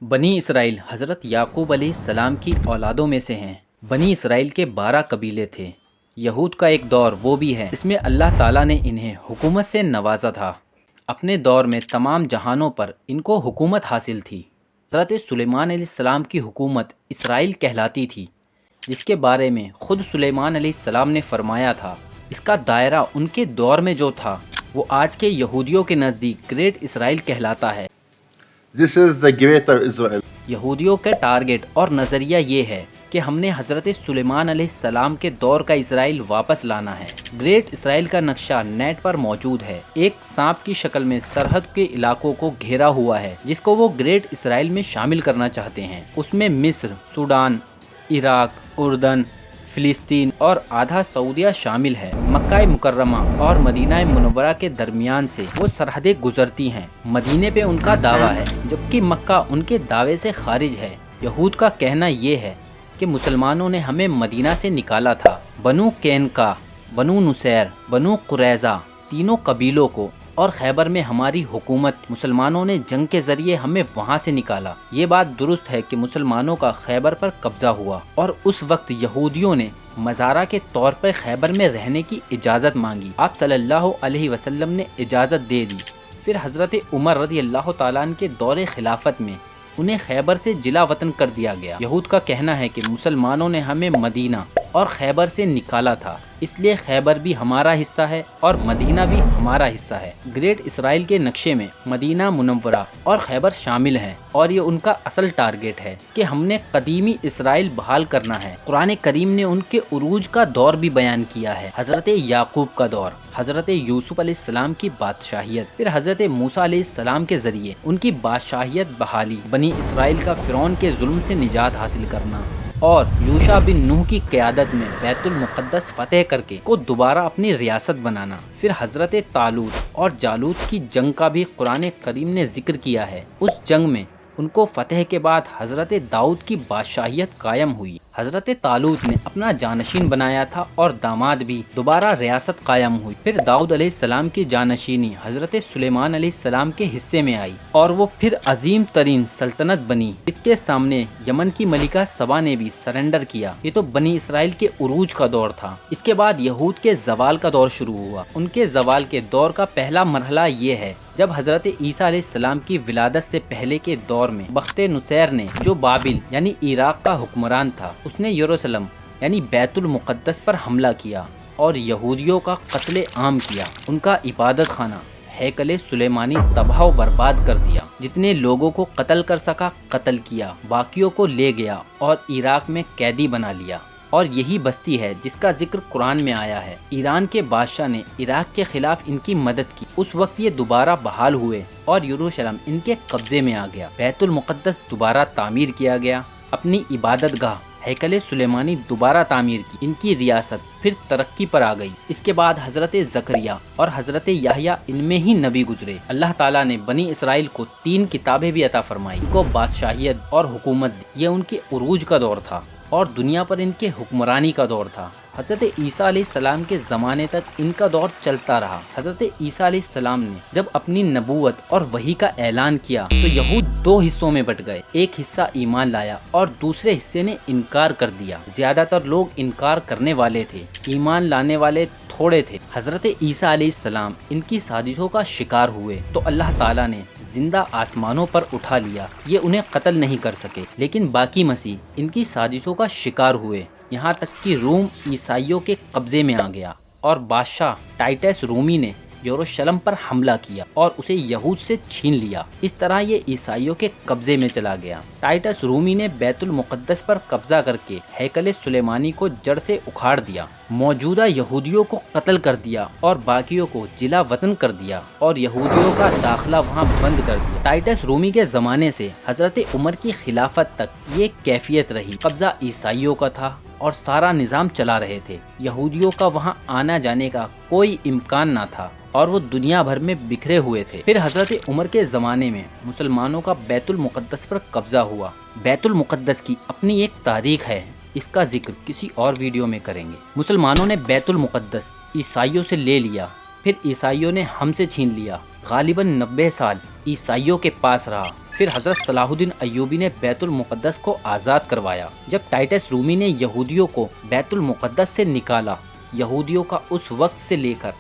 بنی اسرائیل حضرت یعقوب علیہ السلام کی اولادوں میں سے ہیں۔ بنی اسرائیل کے 12 قبیلے تھے۔ یہود کا ایک دور وہ بھی ہے جس میں اللہ تعالیٰ نے انہیں حکومت سے نوازا تھا۔ اپنے دور میں تمام جہانوں پر ان کو حکومت حاصل تھی۔ حضرت سلیمان علیہ السلام کی حکومت اسرائیل کہلاتی تھی، جس کے بارے میں خود سلیمان علیہ السلام نے فرمایا تھا۔ اس کا دائرہ ان کے دور میں جو تھا وہ آج کے یہودیوں کے نزدیک گریٹ اسرائیل کہلاتا ہے۔ This is the greater Israel. یہودیوں کا ٹارگٹ اور نظریہ یہ ہے کہ ہم نے حضرت سلیمان علیہ السلام کے دور کا اسرائیل واپس لانا ہے۔ گریٹ اسرائیل کا نقشہ نیٹ پر موجود ہے۔ ایک سانپ کی شکل میں سرحد کے علاقوں کو گھیرا ہوا ہے جس کو وہ گریٹ اسرائیل میں شامل کرنا چاہتے ہیں۔ اس میں مصر، سوڈان، عراق، اردن، فلسطین اور آدھا سعودیہ شامل ہے۔ مکہ مکرمہ اور مدینہ منورہ کے درمیان سے وہ سرحدیں گزرتی ہیں۔ مدینے پہ ان کا دعویٰ ہے جبکہ مکہ ان کے دعوے سے خارج ہے۔ یہود کا کہنا یہ ہے کہ مسلمانوں نے ہمیں مدینہ سے نکالا تھا۔ بنو قینقاع، بنو نصیر، بنو قریظہ تینوں قبیلوں کو اور خیبر میں ہماری حکومت، مسلمانوں نے جنگ کے ذریعے ہمیں وہاں سے نکالا۔ یہ بات درست ہے کہ مسلمانوں کا خیبر پر قبضہ ہوا اور اس وقت یہودیوں نے مزارع کے طور پر خیبر میں رہنے کی اجازت مانگی۔ آپ صلی اللہ علیہ وسلم نے اجازت دے دی۔ پھر حضرت عمر رضی اللہ تعالیٰ عنہ کے دور خلافت میں انہیں خیبر سے جلا وطن کر دیا گیا۔ یہود کا کہنا ہے کہ مسلمانوں نے ہمیں مدینہ اور خیبر سے نکالا تھا، اس لیے خیبر بھی ہمارا حصہ ہے اور مدینہ بھی ہمارا حصہ ہے۔ گریٹ اسرائیل کے نقشے میں مدینہ منورہ اور خیبر شامل ہیں اور یہ ان کا اصل ٹارگٹ ہے کہ ہم نے قدیمی اسرائیل بحال کرنا ہے۔ قرآن کریم نے ان کے عروج کا دور بھی بیان کیا ہے۔ حضرت یعقوب کا دور، حضرت یوسف علیہ السلام کی بادشاہیت، پھر حضرت موسیٰ علیہ السلام کے ذریعے ان کی بادشاہیت بحالی، بنی اسرائیل کا فرعون کے ظلم سے نجات حاصل کرنا اور یوشع بن نوح کی قیادت میں بیت المقدس فتح کر کے کو دوبارہ اپنی ریاست بنانا۔ پھر حضرت طالوت اور جالوت کی جنگ کا بھی قرآن کریم نے ذکر کیا ہے۔ اس جنگ میں ان کو فتح کے بعد حضرت داؤد کی بادشاہیت قائم ہوئی۔ حضرت طالوت نے اپنا جانشین بنایا تھا اور داماد بھی دوبارہ ریاست قائم ہوئی۔ پھر داؤد علیہ السلام کی جانشینی حضرت سلیمان علیہ السلام کے حصے میں آئی اور وہ پھر عظیم ترین سلطنت بنی۔ اس کے سامنے یمن کی ملکہ سبا نے بھی سرنڈر کیا۔ یہ تو بنی اسرائیل کے عروج کا دور تھا۔ اس کے بعد یہود کے زوال کا دور شروع ہوا۔ ان کے زوال کے دور کا پہلا مرحلہ یہ ہے جب حضرت عیسیٰ علیہ السلام کی ولادت سے پہلے کے دور میں بخت نصیر نے، جو بابل یعنی عراق کا حکمران تھا، اس نے یروشلم یعنی بیت المقدس پر حملہ کیا اور یہودیوں کا قتل عام کیا۔ ان کا عبادت خانہ ہیکل سلیمانی تباہ و برباد کر دیا۔ جتنے لوگوں کو قتل کر سکا قتل کیا، باقیوں کو لے گیا اور عراق میں قیدی بنا لیا۔ اور یہی بستی ہے جس کا ذکر قرآن میں آیا ہے۔ ایران کے بادشاہ نے عراق کے خلاف ان کی مدد کی۔ اس وقت یہ دوبارہ بحال ہوئے اور یروشلم ان کے قبضے میں آ گیا۔ بیت المقدس دوبارہ تعمیر کیا گیا۔ اپنی عبادت گاہ ہیکل سلیمانی دوبارہ تعمیر کی۔ ان کی ریاست پھر ترقی پر آ گئی۔ اس کے بعد حضرت زکریا اور حضرت یحییٰ ان میں ہی نبی گزرے۔ اللہ تعالیٰ نے بنی اسرائیل کو 3 کتابیں بھی عطا فرمائی، ان کو بادشاہیت اور حکومت دی۔ یہ ان کے عروج کا دور تھا اور دنیا پر ان کے حکمرانی کا دور تھا۔ حضرت عیسیٰ علیہ السلام کے زمانے تک ان کا دور چلتا رہا۔ حضرت عیسیٰ علیہ السلام نے جب اپنی نبوت اور وحی کا اعلان کیا تو یہود 2 حصوں میں بٹ گئے۔ ایک حصہ ایمان لایا اور دوسرے حصے نے انکار کر دیا۔ زیادہ تر لوگ انکار کرنے والے تھے، ایمان لانے والے تھوڑے تھے۔ حضرت عیسیٰ علیہ السلام ان کی سازشوں کا شکار ہوئے تو اللہ تعالیٰ نے زندہ آسمانوں پر اٹھا لیا۔ یہ انہیں قتل نہیں کر سکے، لیکن باقی مسیح ان کی سازشوں کا شکار ہوئے، یہاں تک کہ روم عیسائیوں کے قبضے میں آ گیا اور بادشاہ ٹائٹس رومی نے یروشلم پر حملہ کیا اور اسے یہود سے چھین لیا۔ اس طرح یہ عیسائیوں کے قبضے میں چلا گیا۔ ٹائٹس رومی نے بیت المقدس پر قبضہ کر کے ہیکل سلیمانی کو جڑ سے اکھاڑ دیا، موجودہ یہودیوں کو قتل کر دیا اور باقیوں کو جلا وطن کر دیا اور یہودیوں کا داخلہ وہاں بند کر دیا۔ ٹائٹس رومی کے زمانے سے حضرت عمر کی خلافت تک یہ کیفیت رہی۔ قبضہ عیسائیوں کا تھا اور سارا نظام چلا رہے تھے۔ یہودیوں کا وہاں آنا جانے کا کوئی امکان نہ تھا اور وہ دنیا بھر میں بکھرے ہوئے تھے۔ پھر حضرت عمر کے زمانے میں مسلمانوں کا بیت المقدس پر قبضہ ہوا۔ بیت المقدس کی اپنی ایک تاریخ ہے، اس کا ذکر کسی اور ویڈیو میں کریں گے۔ مسلمانوں نے بیت المقدس عیسائیوں سے لے لیا، پھر عیسائیوں نے ہم سے چھین لیا۔ غالباً 90 سال عیسائیوں کے پاس رہا۔ پھر حضرت صلاح الدین ایوبی نے بیت المقدس کو آزاد کروایا۔ جب ٹائٹس رومی نے یہودیوں کو بیت المقدس سے نکالا، یہودیوں کا اس وقت سے لے کر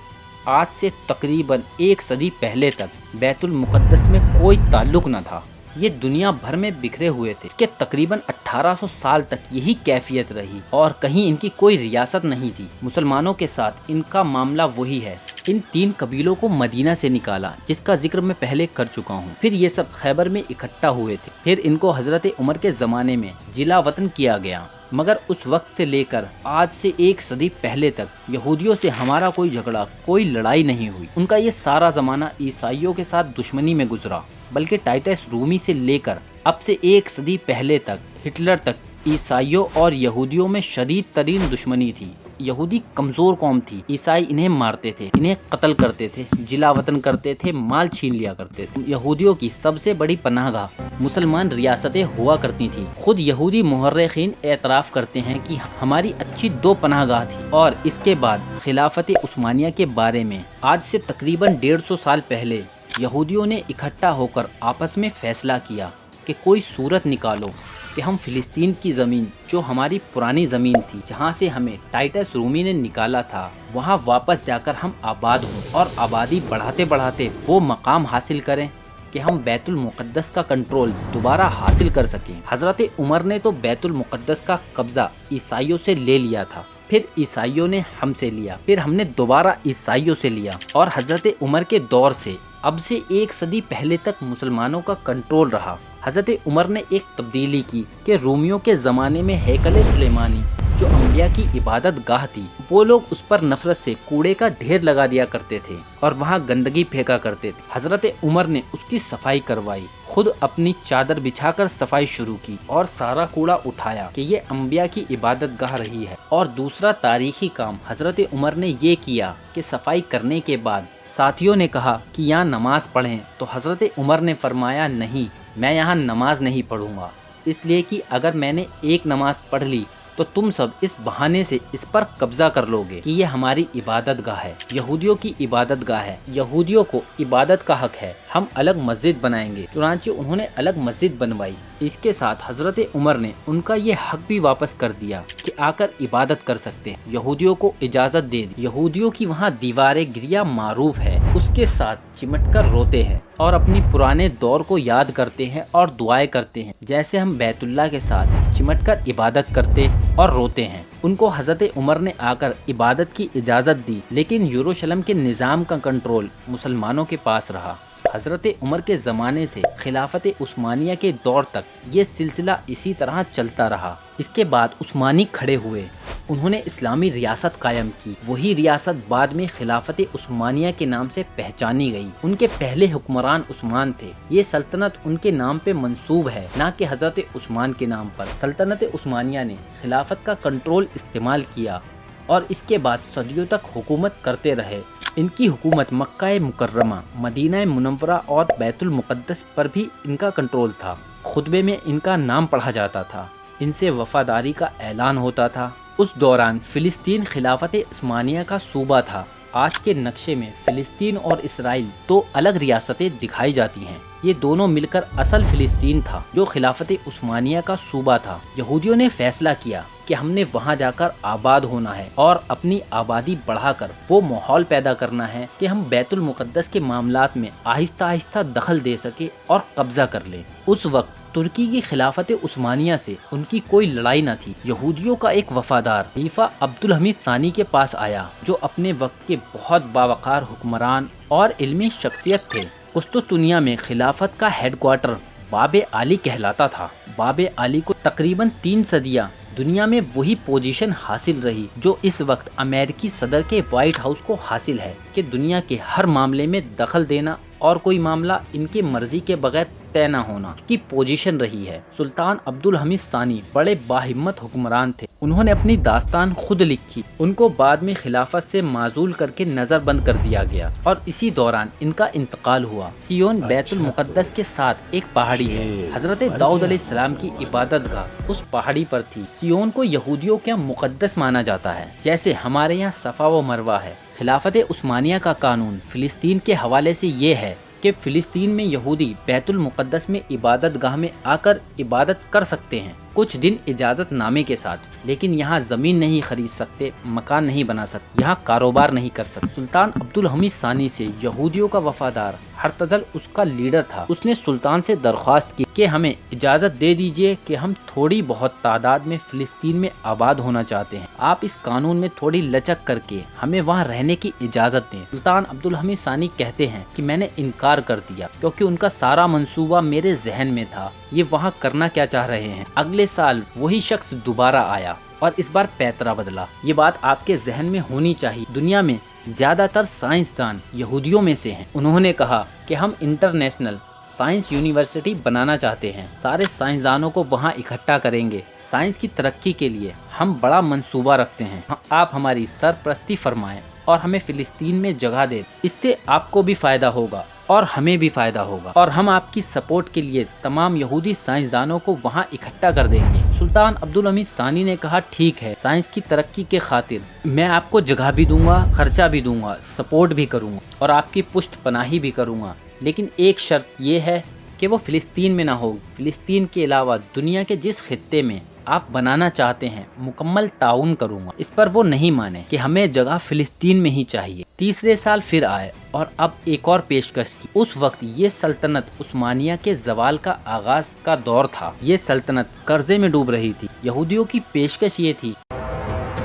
آج سے تقریباً 1 صدی پہلے تک بیت المقدس میں کوئی تعلق نہ تھا۔ یہ دنیا بھر میں بکھرے ہوئے تھے۔ اس کے تقریباً 1800 سال تک یہی کیفیت رہی اور کہیں ان کی کوئی ریاست نہیں تھی۔ مسلمانوں کے ساتھ ان کا معاملہ وہی ہے۔ ان 3 قبیلوں کو مدینہ سے نکالا، جس کا ذکر میں پہلے کر چکا ہوں۔ پھر یہ سب خیبر میں اکٹھا ہوئے تھے۔ پھر ان کو حضرت عمر کے زمانے میں جلا وطن کیا گیا، مگر اس وقت سے لے کر آج سے 1 صدی پہلے تک یہودیوں سے ہمارا کوئی جھگڑا، کوئی لڑائی نہیں ہوئی۔ ان کا یہ سارا زمانہ عیسائیوں کے ساتھ دشمنی میں گزرا، بلکہ ٹائٹس رومی سے لے کر اب سے 1 صدی پہلے تک ہٹلر تک عیسائیوں اور یہودیوں میں شدید ترین دشمنی تھی۔ یہودی کمزور قوم تھی، عیسائی انہیں مارتے تھے، انہیں قتل کرتے تھے، جلا وطن کرتے تھے، مال چھین لیا کرتے تھے۔ یہودیوں کی سب سے بڑی پناہ گاہ مسلمان ریاستیں ہوا کرتی تھیں۔ خود یہودی مورخین اعتراف کرتے ہیں کہ ہماری اچھی 2 پناہ گاہ تھی۔ اور اس کے بعد خلافت عثمانیہ کے بارے میں آج سے تقریباً 150 سال پہلے یہودیوں نے اکٹھا ہو کر آپس میں فیصلہ کیا کہ کوئی صورت نکالو کہ ہم فلسطین کی زمین، جو ہماری پرانی زمین تھی، جہاں سے ہمیں ٹائٹس رومی نے نکالا تھا، وہاں واپس جا کر ہم آباد ہوں اور آبادی بڑھاتے بڑھاتے وہ مقام حاصل کریں کہ ہم بیت المقدس کا کنٹرول دوبارہ حاصل کر سکیں۔ حضرت عمر نے تو بیت المقدس کا قبضہ عیسائیوں سے لے لیا تھا، پھر عیسائیوں نے ہم سے لیا، پھر ہم نے دوبارہ عیسائیوں سے لیا، اور حضرت عمر کے دور سے اب سے 1 صدی پہلے تک مسلمانوں کا کنٹرول رہا۔ حضرت عمر نے ایک تبدیلی کی کہ رومیوں کے زمانے میں ہیکل سلیمانی، جو انبیاء کی عبادت گاہ تھی، وہ لوگ اس پر نفرت سے کوڑے کا ڈھیر لگا دیا کرتے تھے اور وہاں گندگی پھینکا کرتے تھے۔ حضرت عمر نے اس کی صفائی کروائی، خود اپنی چادر بچھا کر صفائی شروع کی اور سارا کوڑا اٹھایا کہ یہ انبیاء کی عبادت گاہ رہی ہے۔ اور دوسرا تاریخی کام حضرت عمر نے یہ کیا کہ صفائی کرنے کے بعد ساتھیوں نے کہا کہ یہاں نماز پڑھیں، تو حضرت عمر نے فرمایا نہیں، میں یہاں نماز نہیں پڑھوں گا، اس لیے کہ اگر میں نے ایک نماز پڑھ لی تو تم سب اس بہانے سے اس پر قبضہ کر لو گے کہ یہ ہماری عبادت گاہ ہے، یہودیوں کی عبادت گاہ ہے، یہودیوں کو عبادت کا حق ہے، ہم الگ مسجد بنائیں گے۔ چنانچہ انہوں نے الگ مسجد بنوائی۔ اس کے ساتھ حضرت عمر نے ان کا یہ حق بھی واپس کر دیا کہ آ کر عبادت کر سکتے ہیں، یہودیوں کو اجازت دے دی۔ یہودیوں کی وہاں دیوار گریا معروف ہے، اس کے ساتھ چمٹ کر روتے ہیں اور اپنی پرانے دور کو یاد کرتے ہیں اور دعائیں کرتے ہیں، جیسے ہم بیت اللہ کے ساتھ چمٹ کر عبادت کرتے اور روتے ہیں۔ ان کو حضرت عمر نے آ کر عبادت کی اجازت دی، لیکن یروشلم کے نظام کا کنٹرول مسلمانوں کے پاس رہا۔ حضرت عمر کے زمانے سے خلافت عثمانیہ کے دور تک یہ سلسلہ اسی طرح چلتا رہا۔ اس کے بعد عثمانی کھڑے ہوئے، انہوں نے اسلامی ریاست قائم کی۔ وہی ریاست بعد میں خلافت عثمانیہ کے نام سے پہچانی گئی۔ ان کے پہلے حکمران عثمان تھے۔ یہ سلطنت ان کے نام پہ منسوب ہے، نہ کہ حضرت عثمان کے نام پر۔ سلطنت عثمانیہ نے خلافت کا کنٹرول استعمال کیا اور اس کے بعد صدیوں تک حکومت کرتے رہے۔ ان کی حکومت مکہ مکرمہ، مدینہ منورہ اور بیت المقدس پر بھی ان کا کنٹرول تھا۔ خطبے میں ان کا نام پڑھا جاتا تھا، ان سے وفاداری کا اعلان ہوتا تھا۔ اس دوران فلسطین خلافت عثمانیہ کا صوبہ تھا۔ آج کے نقشے میں فلسطین اور اسرائیل 2 الگ ریاستیں دکھائی جاتی ہیں۔ یہ دونوں مل کر اصل فلسطین تھا، جو خلافت عثمانیہ کا صوبہ تھا۔ یہودیوں نے فیصلہ کیا کہ ہم نے وہاں جا کر آباد ہونا ہے اور اپنی آبادی بڑھا کر وہ ماحول پیدا کرنا ہے کہ ہم بیت المقدس کے معاملات میں آہستہ آہستہ دخل دے سکے اور قبضہ کر لیں۔ اس وقت ترکی کی خلافت عثمانیہ سے ان کی کوئی لڑائی نہ تھی۔ یہودیوں کا ایک وفادار خلیفہ عبدالحمید ثانی کے پاس آیا، جو اپنے وقت کے بہت باوقار حکمران اور علمی شخصیت تھے۔ قسطنطنیہ میں خلافت کا ہیڈ کوارٹر باب عالی کہلاتا تھا۔ باب عالی کو تقریباً 3 صدیاں دنیا میں وہی پوزیشن حاصل رہی جو اس وقت امریکی صدر کے وائٹ ہاؤس کو حاصل ہے، کہ دنیا کے ہر معاملے میں دخل دینا اور کوئی معاملہ ان کی مرضی کے بغیر طے نہ ہونا کی پوزیشن رہی ہے۔ سلطان عبدالحمید ثانی بڑے باہمت حکمران تھے۔ انہوں نے اپنی داستان خود لکھی۔ ان کو بعد میں خلافت سے معزول کر کے نظر بند کر دیا گیا اور اسی دوران ان کا انتقال ہوا۔ سیون بیت المقدس کے ساتھ ایک پہاڑی ہے۔ حضرت داؤد علیہ السلام کی عبادت گاہ اس پہاڑی پر تھی۔ سیون کو یہودیوں کا مقدس مانا جاتا ہے، جیسے ہمارے یہاں صفا و مروہ ہے۔ خلافت عثمانیہ کا قانون فلسطین کے حوالے سے یہ ہے کہ فلسطین میں یہودی بیت المقدس میں عبادت گاہ میں آ کر عبادت کر سکتے ہیں کچھ دن اجازت نامے کے ساتھ، لیکن یہاں زمین نہیں خرید سکتے، مکان نہیں بنا سکتے، یہاں کاروبار نہیں کر سکتے۔ سلطان عبدالحمید ثانی سے یہودیوں کا وفادار ہرتزل اس کا لیڈر تھا۔ اس نے سلطان سے درخواست کی کہ ہمیں اجازت دے دیجئے کہ ہم تھوڑی بہت تعداد میں فلسطین میں آباد ہونا چاہتے ہیں، آپ اس قانون میں تھوڑی لچک کر کے ہمیں وہاں رہنے کی اجازت دیں۔ سلطان عبدالحمید ثانی کہتے ہیں کہ میں نے انکار کر دیا کیونکہ ان کا سارا منصوبہ میرے ذہن میں تھا، یہ وہاں کرنا کیا چاہ رہے ہیں۔ اگلے سال وہی شخص دوبارہ آیا اور اس بار پیترا بدلا۔ یہ بات آپ کے ذہن میں ہونی چاہیے، دنیا میں زیادہ تر سائنسدان یہودیوں میں سے ہیں۔ انہوں نے کہا کہ ہم انٹرنیشنل سائنس یونیورسٹی بنانا چاہتے ہیں، سارے سائنسدانوں کو وہاں اکٹھا کریں گے، سائنس کی ترقی کے لیے ہم بڑا منصوبہ رکھتے ہیں، آپ ہماری سرپرستی فرمائیں اور ہمیں فلسطین میں جگہ دیں، اس سے آپ کو بھی فائدہ ہوگا اور ہمیں بھی فائدہ ہوگا، اور ہم آپ کی سپورٹ کے لیے تمام یہودی سائنسدانوں کو وہاں اکٹھا کر دیں گے۔ سلطان عبدالحمید ثانی نے کہا ٹھیک ہے، سائنس کی ترقی کے خاطر میں آپ کو جگہ بھی دوں گا، خرچہ بھی دوں گا، سپورٹ بھی کروں گا اور آپ کی پشت پناہی بھی کروں گا، لیکن ایک شرط یہ ہے کہ وہ فلسطین میں نہ ہو۔ فلسطین کے علاوہ دنیا کے جس خطے میں آپ بنانا چاہتے ہیں مکمل تعاون کروں گا۔ اس پر وہ نہیں مانے کہ ہمیں جگہ فلسطین میں ہی چاہیے۔ تیسرے سال پھر آئے اور اب ایک اور پیشکش کی۔ اس وقت یہ سلطنت عثمانیہ کے زوال کا آغاز کا دور تھا، یہ سلطنت قرضے میں ڈوب رہی تھی۔ یہودیوں کی پیشکش یہ تھی،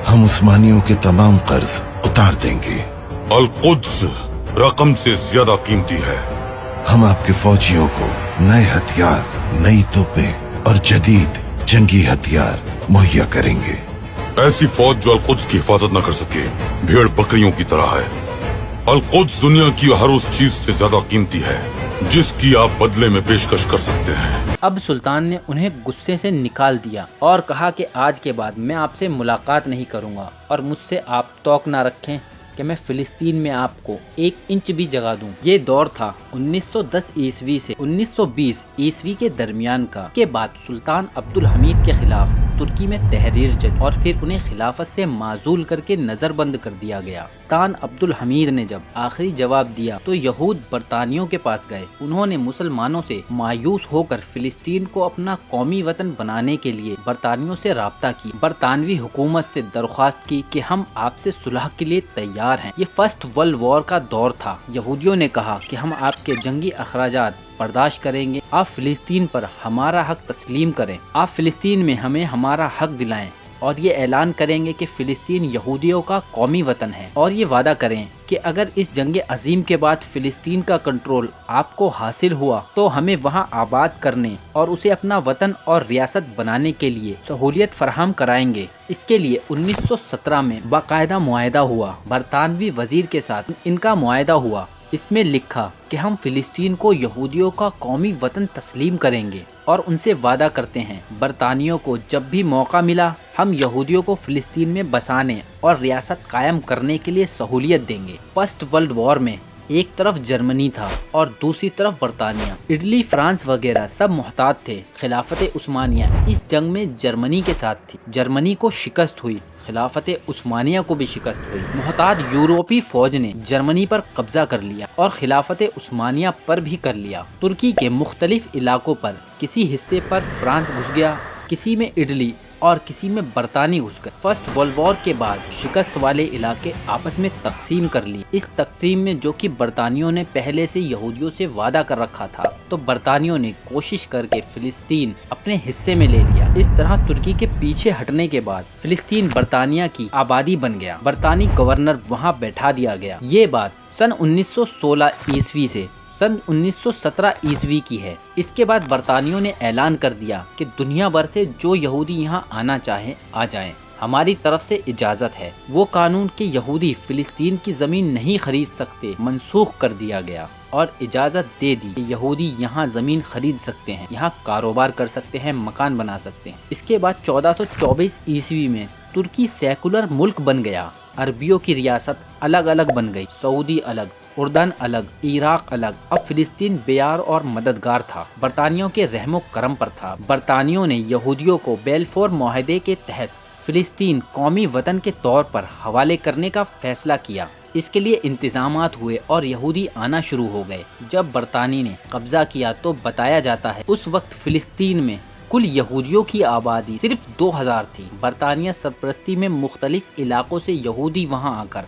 ہم عثمانیوں کے تمام قرض اتار دیں گے، القدس رقم سے زیادہ قیمتی ہے، ہم آپ کے فوجیوں کو نئے ہتھیار، نئی توپیں اور جدید جنگی ہتھیار مہیا کریں گے۔ ایسی فوج جو القدس کی حفاظت نہ کر سکے بھیڑ بکریوں کی طرح ہے۔ القدس دنیا کی ہر اس چیز سے زیادہ قیمتی ہے جس کی آپ بدلے میں پیشکش کر سکتے ہیں۔ اب سلطان نے انہیں غصے سے نکال دیا اور کہا کہ آج کے بعد میں آپ سے ملاقات نہیں کروں گا اور مجھ سے آپ توقع نہ رکھیں کہ میں فلسطین میں آپ کو 1 انچ بھی جگہ دوں۔ یہ دور تھا 1910 عیسوی سے 1920 عیسوی کے درمیان کا۔ کے بعد سلطان عبدالحمید کے خلاف ترکی میں تحریر چلی اور پھر انہیں خلافت سے معزول کر کے نظر بند کر دیا گیا۔ سلطان عبدالحمید نے جب آخری جواب دیا تو یہود برطانیوں کے پاس گئے۔ انہوں نے مسلمانوں سے مایوس ہو کر فلسطین کو اپنا قومی وطن بنانے کے لیے برطانیوں سے رابطہ کی، برطانوی حکومت سے درخواست کی کہ ہم آپ سے صلح کے لیے تیار ہیں۔ یہ فرسٹ ورلڈ وار کا دور تھا۔ یہودیوں نے کہا کہ ہم آپ کے جنگی اخراجات برداشت کریں گے، آپ فلسطین پر ہمارا حق تسلیم کریں، آپ فلسطین میں ہمیں ہمارا حق دلائیں اور یہ اعلان کریں گے کہ فلسطین یہودیوں کا قومی وطن ہے، اور یہ وعدہ کریں کہ اگر اس جنگ عظیم کے بعد فلسطین کا کنٹرول آپ کو حاصل ہوا تو ہمیں وہاں آباد کرنے اور اسے اپنا وطن اور ریاست بنانے کے لیے سہولیت فراہم کرائیں گے۔ اس کے لیے 1917 میں باقاعدہ معاہدہ ہوا، برطانوی وزیر کے ساتھ ان کا معاہدہ ہوا۔ اس میں لکھا کہ ہم فلسطین کو یہودیوں کا قومی وطن تسلیم کریں گے اور ان سے وعدہ کرتے ہیں برطانیوں کو جب بھی موقع ملا ہم یہودیوں کو فلسطین میں بسانے اور ریاست قائم کرنے کے لیے سہولیت دیں گے۔ فرسٹ ورلڈ وار میں ایک طرف جرمنی تھا اور دوسری طرف برطانیہ، اٹلی، فرانس وغیرہ سب محتاط تھے۔ خلافت عثمانیہ اس جنگ میں جرمنی کے ساتھ تھی، جرمنی کو شکست ہوئی، خلافت عثمانیہ کو بھی شکست ہوئی۔ محتاط یورپی فوج نے جرمنی پر قبضہ کر لیا اور خلافت عثمانیہ پر بھی کر لیا۔ ترکی کے مختلف علاقوں پر کسی حصے پر فرانس گھس گیا، کسی میں اٹلی اور کسی میں برطانیہ گھس گئے۔ فرسٹ ورلڈ وار کے بعد شکست والے علاقے آپس میں تقسیم کر لیے۔ اس تقسیم میں جو کہ برطانیوں نے پہلے سے یہودیوں سے وعدہ کر رکھا تھا تو برطانیوں نے کوشش کر کے فلسطین اپنے حصے میں لے لیا۔ اس طرح ترکی کے پیچھے ہٹنے کے بعد فلسطین برطانیہ کی آبادی بن گیا، برطانوی گورنر وہاں بیٹھا دیا گیا۔ یہ بات سن 1916 عیسوی سے سن 1917 عیسوی کی ہے۔ اس کے بعد برطانیوں نے اعلان کر دیا کہ دنیا بھر سے جو یہودی یہاں آنا چاہیں آ جائیں، ہماری طرف سے اجازت ہے۔ وہ قانون کہ یہودی فلسطین کی زمین نہیں خرید سکتے منسوخ کر دیا گیا اور اجازت دے دی کہ یہودی یہاں زمین خرید سکتے ہیں، یہاں کاروبار کر سکتے ہیں، مکان بنا سکتے ہیں۔ اس کے بعد 1424 عیسوی میں ترکی سیکولر ملک بن گیا، عربیوں کی ریاست الگ الگ بن گئی، سعودی الگ، اردن الگ، عراق الگ۔ اب فلسطین بیار اور مددگار تھا، برطانیوں کے رحم و کرم پر تھا۔ برطانیوں نے یہودیوں کو بیلفور معاہدے کے تحت فلسطین قومی وطن کے طور پر حوالے کرنے کا فیصلہ کیا۔ اس کے لیے انتظامات ہوئے اور یہودی آنا شروع ہو گئے۔ جب برطانیہ نے قبضہ کیا تو بتایا جاتا ہے اس وقت فلسطین میں کل یہودیوں کی آبادی صرف 2000 تھی۔ برطانیہ سرپرستی میں مختلف علاقوں سے یہودی وہاں آ کر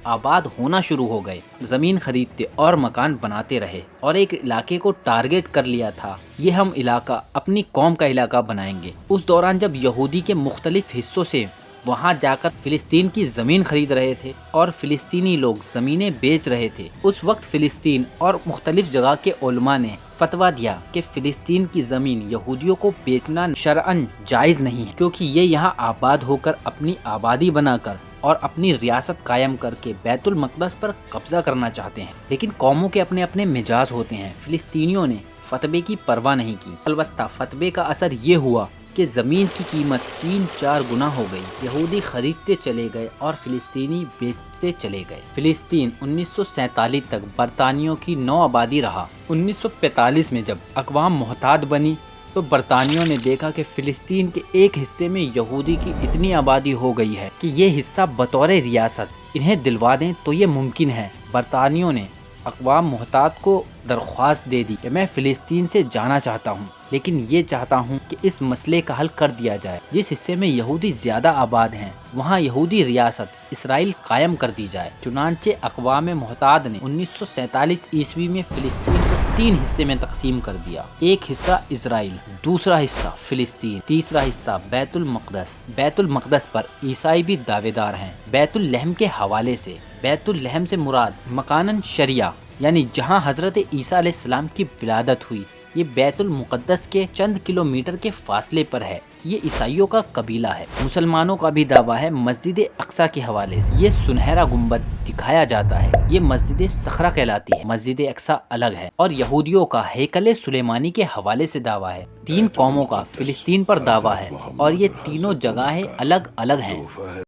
آباد ہونا شروع ہو گئے، زمین خریدتے اور مکان بناتے رہے اور ایک علاقے کو ٹارگیٹ کر لیا تھا، یہ ہم علاقہ اپنی قوم کا علاقہ بنائیں گے۔ اس دوران جب یہودی کے مختلف حصوں سے وہاں جا کر فلسطین کی زمین خرید رہے تھے اور فلسطینی لوگ زمینیں بیچ رہے تھے، اس وقت فلسطین اور مختلف جگہ کے علماء نے فتویٰ دیا کہ فلسطین کی زمین یہودیوں کو بیچنا شرعاً جائز نہیں ہے، کیونکہ یہ یہاں آباد ہو کر اپنی آبادی بنا کر اور اپنی ریاست قائم کر کے بیت المقدس پر قبضہ کرنا چاہتے ہیں۔ لیکن قوموں کے اپنے اپنے مزاج ہوتے ہیں، فلسطینیوں نے فتوے کی پرواہ نہیں کی، البتہ فتوے کا اثر یہ ہوا کہ زمین کی قیمت 3-4 گنا ہو گئی، یہودی خریدتے چلے گئے اور فلسطینی بیچتے چلے گئے۔ فلسطین 1947 تک برطانیوں کی نو آبادی رہا۔ 1945 میں جب اقوام متحدہ بنی تو برطانیوں نے دیکھا کہ فلسطین کے ایک حصے میں یہودی کی اتنی آبادی ہو گئی ہے کہ یہ حصہ بطور ریاست انہیں دلوا دیں تو یہ ممکن ہے۔ برطانیوں نے اقوام متحدہ کو درخواست دے دی کہ میں فلسطین سے جانا چاہتا ہوں، لیکن یہ چاہتا ہوں کہ اس مسئلے کا حل کر دیا جائے، جس حصے میں یہودی زیادہ آباد ہیں وہاں یہودی ریاست اسرائیل قائم کر دی جائے۔ چنانچہ اقوام متحدہ نے 1947 عیسوی میں فلسطین کو 3 حصے میں تقسیم کر دیا، ایک حصہ اسرائیل، دوسرا حصہ فلسطین، تیسرا حصہ بیت المقدس۔ بیت المقدس پر عیسائی بھی دعوے دار ہیں۔ بیت الحم کے حوالے سے بیت الحم سے مراد مکاناً شریعہ، یعنی جہاں حضرت عیسیٰ علیہ السلام کی ولادت ہوئی، یہ بیت المقدس کے چند کلومیٹر کے فاصلے پر ہے۔ یہ عیسائیوں کا قبیلہ ہے۔ مسلمانوں کا بھی دعویٰ ہے مسجد اقصیٰ کے حوالے سے، یہ سنہرا گنبد دکھایا جاتا ہے، یہ مسجد صخرہ کہلاتی ہے، مسجد اقصیٰ الگ ہے۔ اور یہودیوں کا ہیکل سلیمانی کے حوالے سے دعویٰ ہے۔ 3 قوموں کا فلسطین پر دعویٰ ہے اور یہ تینوں جگہیں الگ الگ ہیں۔